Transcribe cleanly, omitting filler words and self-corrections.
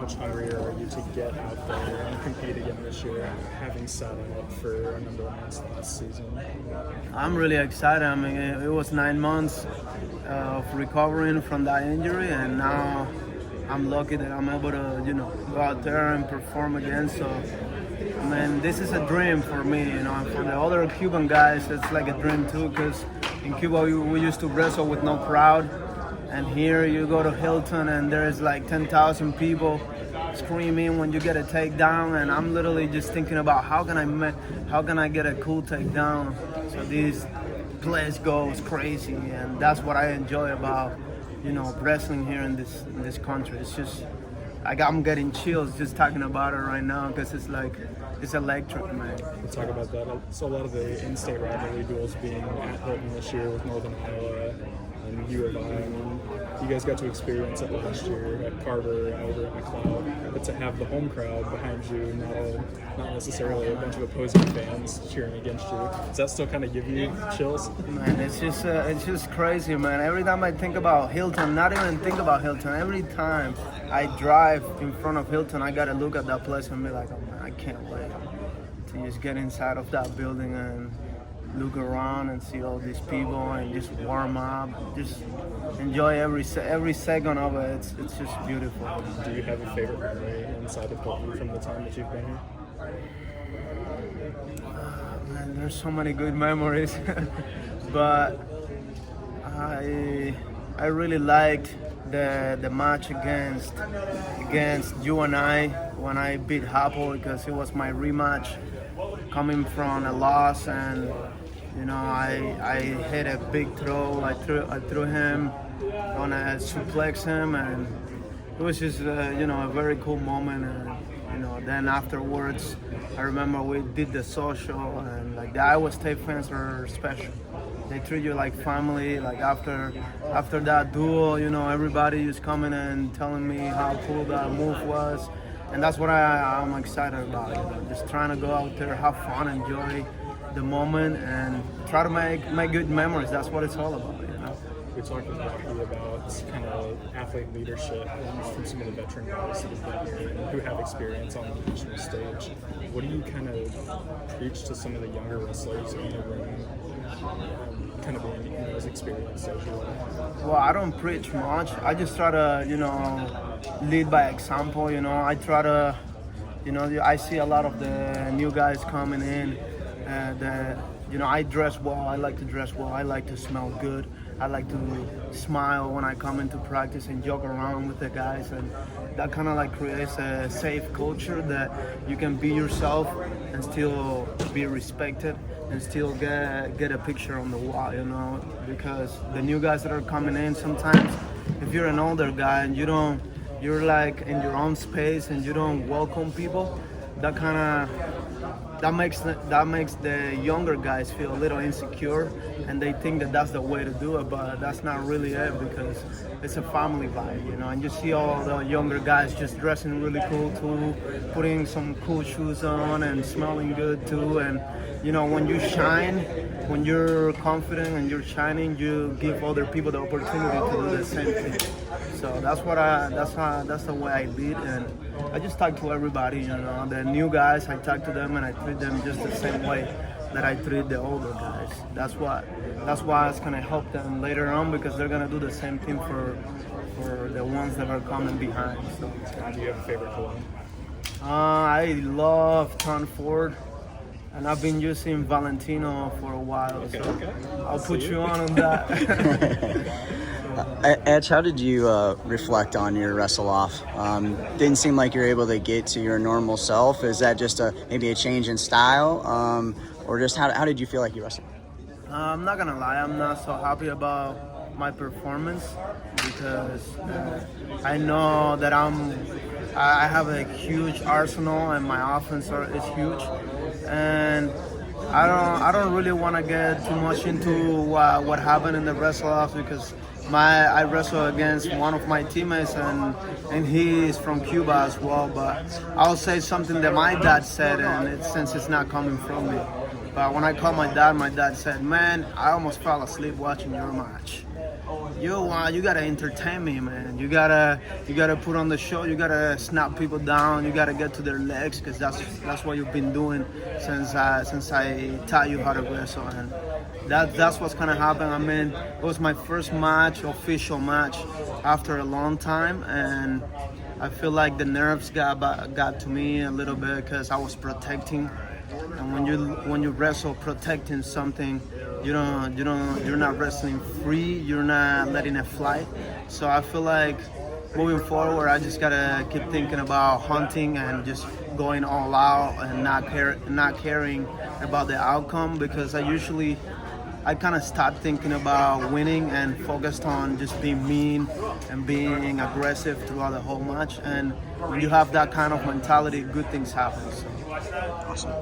much hungrier are you to get out there and compete again this year, having sat in it for a number of months last season? I'm really excited. I mean, it was 9 months of recovering from that injury, and now I'm lucky that I'm able to, go out there and perform again. So, I mean, this is a dream for me, and for the other Cuban guys, it's like a dream too, because in Cuba we used to wrestle with no crowd, and here you go to Hilton and there's like 10,000 people screaming when you get a takedown, and I'm literally just thinking about how can I get a cool takedown so this place goes crazy, and that's what I enjoy about wrestling here in this country. It's just like I'm getting chills just talking about it right now, because it's electric, man. Let's talk about that. So a lot of the in-state rivalry duels being at Hilton this year with Northern Iowa and U of I. I mean, you guys got to experience it last year at Carver and over at McLeod, but to have the home crowd behind you, not necessarily a bunch of opposing fans cheering against you, does that still kind of give you chills? Man, it's just crazy, man. Every time I think about Hilton, not even think about Hilton, every time I drive in front of Hilton, I gotta look at that place and be like, oh man, I can't wait to just get inside of that building and look around and see all these people and just warm up, just enjoy every second of it. It's just beautiful. Do you have a favorite memory inside of Hilton from the time that you've been here? Man, there's so many good memories, but I really liked the match against you and I when I beat Hapo, because it was my rematch coming from a loss, and I hit a big throw. I threw him on a suplex him, and it was just a very cool moment. And then afterwards, I remember we did the social, and like the Iowa State fans are special. They treat you like family. Like after that duel, everybody is coming and telling me how cool that move was, and that's what I'm excited about. Just trying to go out there, have fun, enjoy the moment, and try to make good memories. That's what it's all about. We talked about kind of athlete leadership from some of the veteran guys that have been here and who have experience on the national stage. What do you kind of preach to some of the younger wrestlers in the room, kind of being as experienced as you are? Well, I don't preach much. I just try to, lead by example. I try to, I see a lot of the new guys coming in, and I dress well. I like to dress well. I like to smell good. I like to smile when I come into practice and joke around with the guys, and that kind of creates a safe culture that you can be yourself and still be respected and still get a picture on the wall, because the new guys that are coming in, sometimes if you're an older guy and you're like in your own space and you don't welcome people, that makes the younger guys feel a little insecure, and they think that that's the way to do it, but that's not really it, because it's a family vibe, and you see all the younger guys just dressing really cool too, putting some cool shoes on and smelling good too, and when you shine, when you're confident and you're shining, you give other people the opportunity to do the same thing. So that's the way I lead, and I just talk to everybody, the new guys, I talk to them and I treat them just the same way that I treat the older guys. That's why it's gonna help them later on, because they're gonna do the same thing for the ones that are coming behind. So. Do you have a favorite cologne? I love Tom Ford, and I've been using Valentino for a while. Okay. I'll put you on that. Etch, how did you reflect on your wrestle off? Didn't seem like you're able to get to your normal self. Is that just maybe a change in style, or just how did you feel like you wrestled? I'm not gonna lie, I'm not so happy about my performance, because I know that I have a huge arsenal and my offense is huge, and I don't really want to get too much into what happened in the wrestle off, because I wrestle against one of my teammates, and he is from Cuba as well. But I'll say something that my dad said, and since it's not coming from me. But when I called my dad said, "Man, I almost fell asleep watching your match. you gotta entertain me, man. You gotta put on the show. You gotta snap people down. You gotta get to their legs, because that's what you've been doing since I taught you how to wrestle. And that's what's gonna happen. I mean, it was my first official match after a long time, and I feel like the nerves got to me a little bit because I was protecting. And when you wrestle protecting something, you're not wrestling free. You're not letting it fly. So I feel like moving forward, I just gotta keep thinking about hunting and just going all out and not caring about the outcome, because I kind of stopped thinking about winning and focused on just being mean and being aggressive throughout the whole match. And when you have that kind of mentality, good things happen. So. Awesome.